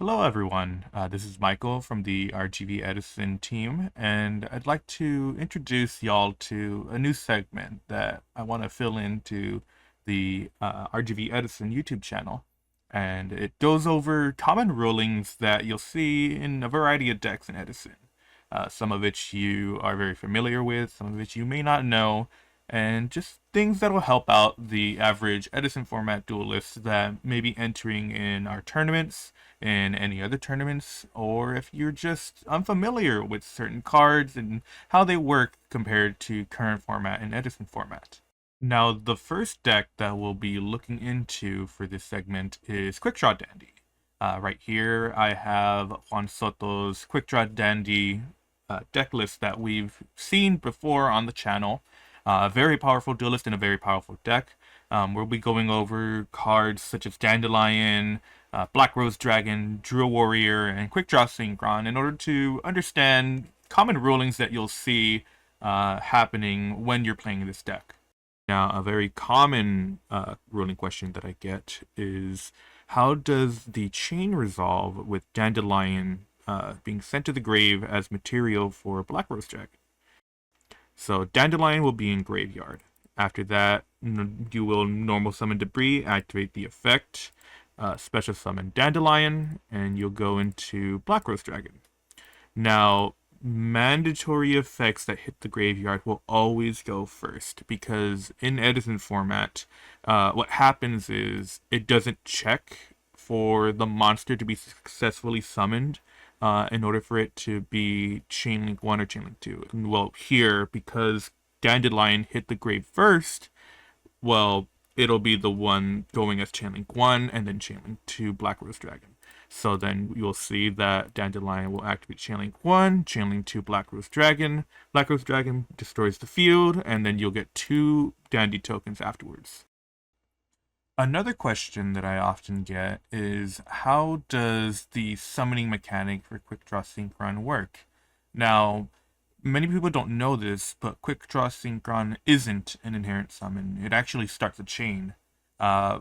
Hello, everyone. This is Michael from the RGV Edison team, and I'd like to introduce y'all to a new segment that I want to fill into the RGV Edison YouTube channel. And it goes over common rulings that you'll see in a variety of decks in Edison. Some of which you are very familiar with, some of which you may not know, and just things that will help out the average Edison format duelist that may be entering in our tournaments, in any other tournaments, or if you're just unfamiliar with certain cards and how they work compared to current format and Edison format. Now, the first deck that we'll be looking into for this segment is Quickdraw Dandy. Right here, I have Juan Soto's Quickdraw Dandy deck list that we've seen before on the channel. A very powerful duelist and a very powerful deck. We'll be going over cards such as Dandylion, Black Rose Dragon, Drill Warrior, and Quickdraw Synchron in order to understand common rulings that you'll see happening when you're playing this deck. Now, a very common ruling question that I get is, how does the chain resolve with Dandylion being sent to the grave as material for Black Rose Dragon? So Dandylion will be in graveyard. After that, you will normal summon debris, activate the effect, special summon Dandylion, and you'll go into Black Rose Dragon. Now, mandatory effects that hit the graveyard will always go first, because in Edison format, what happens is it doesn't check for the monster to be successfully summoned in order for it to be Chainlink 1 or Chainlink 2. And well, here, because Dandylion hit the grave first, well, it'll be the one going as Chainlink 1 and then Chainlink 2 Black Rose Dragon. So then you'll see that Dandylion will activate Chainlink 1, Chainlink 2 Black Rose Dragon. Black Rose Dragon destroys the field, and then you'll get 2 Dandy tokens afterwards. Another question that I often get is, how does the summoning mechanic for Quickdraw Synchron work? Now, many people don't know this, but Quickdraw Synchron isn't an inherent summon. It actually starts a chain.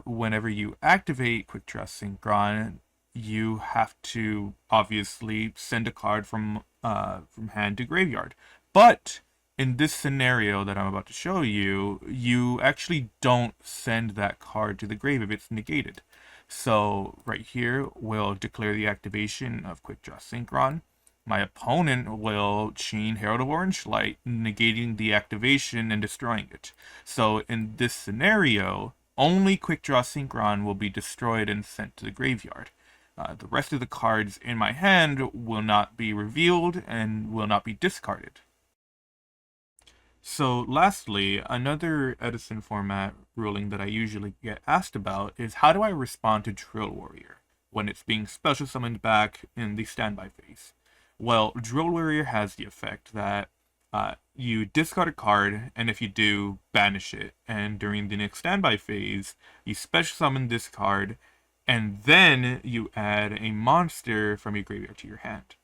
Whenever you activate Quickdraw Synchron, you have to obviously send a card from hand to graveyard. But in this scenario that I'm about to show you, you actually don't send that card to the grave if it's negated. So right here, we'll declare the activation of Quickdraw Synchron. My opponent will chain Herald of Orange Light, negating the activation and destroying it. So in this scenario, only Quickdraw Synchron will be destroyed and sent to the graveyard. The rest of the cards in my hand will not be revealed and will not be discarded. So lastly, another Edison format ruling that I usually get asked about is, how do I respond to Drill Warrior when it's being special summoned back in the standby phase? Well, Drill Warrior has the effect that you discard a card, and if you do, banish it. And during the next standby phase, you special summon this card, and then you add a monster from your graveyard to your hand.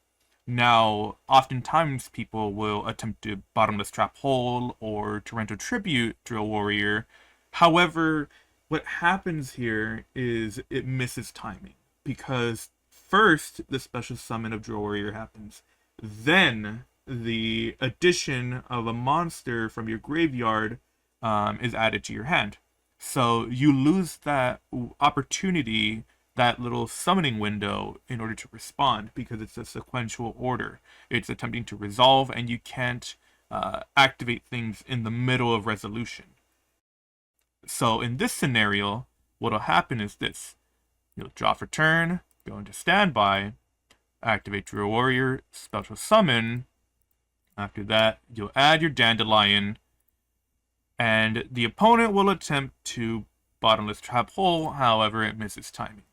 Now, oftentimes people will attempt to Bottomless Trap Hole or Torrential Tribute Drill Warrior. However, what happens here is it misses timing, because first the special summon of Drill Warrior happens, then the addition of a monster from your graveyard is added to your hand. So you lose that opportunity, that little summoning window, in order to respond, because it's a sequential order. It's attempting to resolve, and you can't activate things in the middle of resolution. So in this scenario, what'll happen is this. You'll draw for turn, go into standby, activate Drill Warrior, special summon. After that, you'll add your Dandylion, and the opponent will attempt to Bottomless Trap Hole, however it misses timing.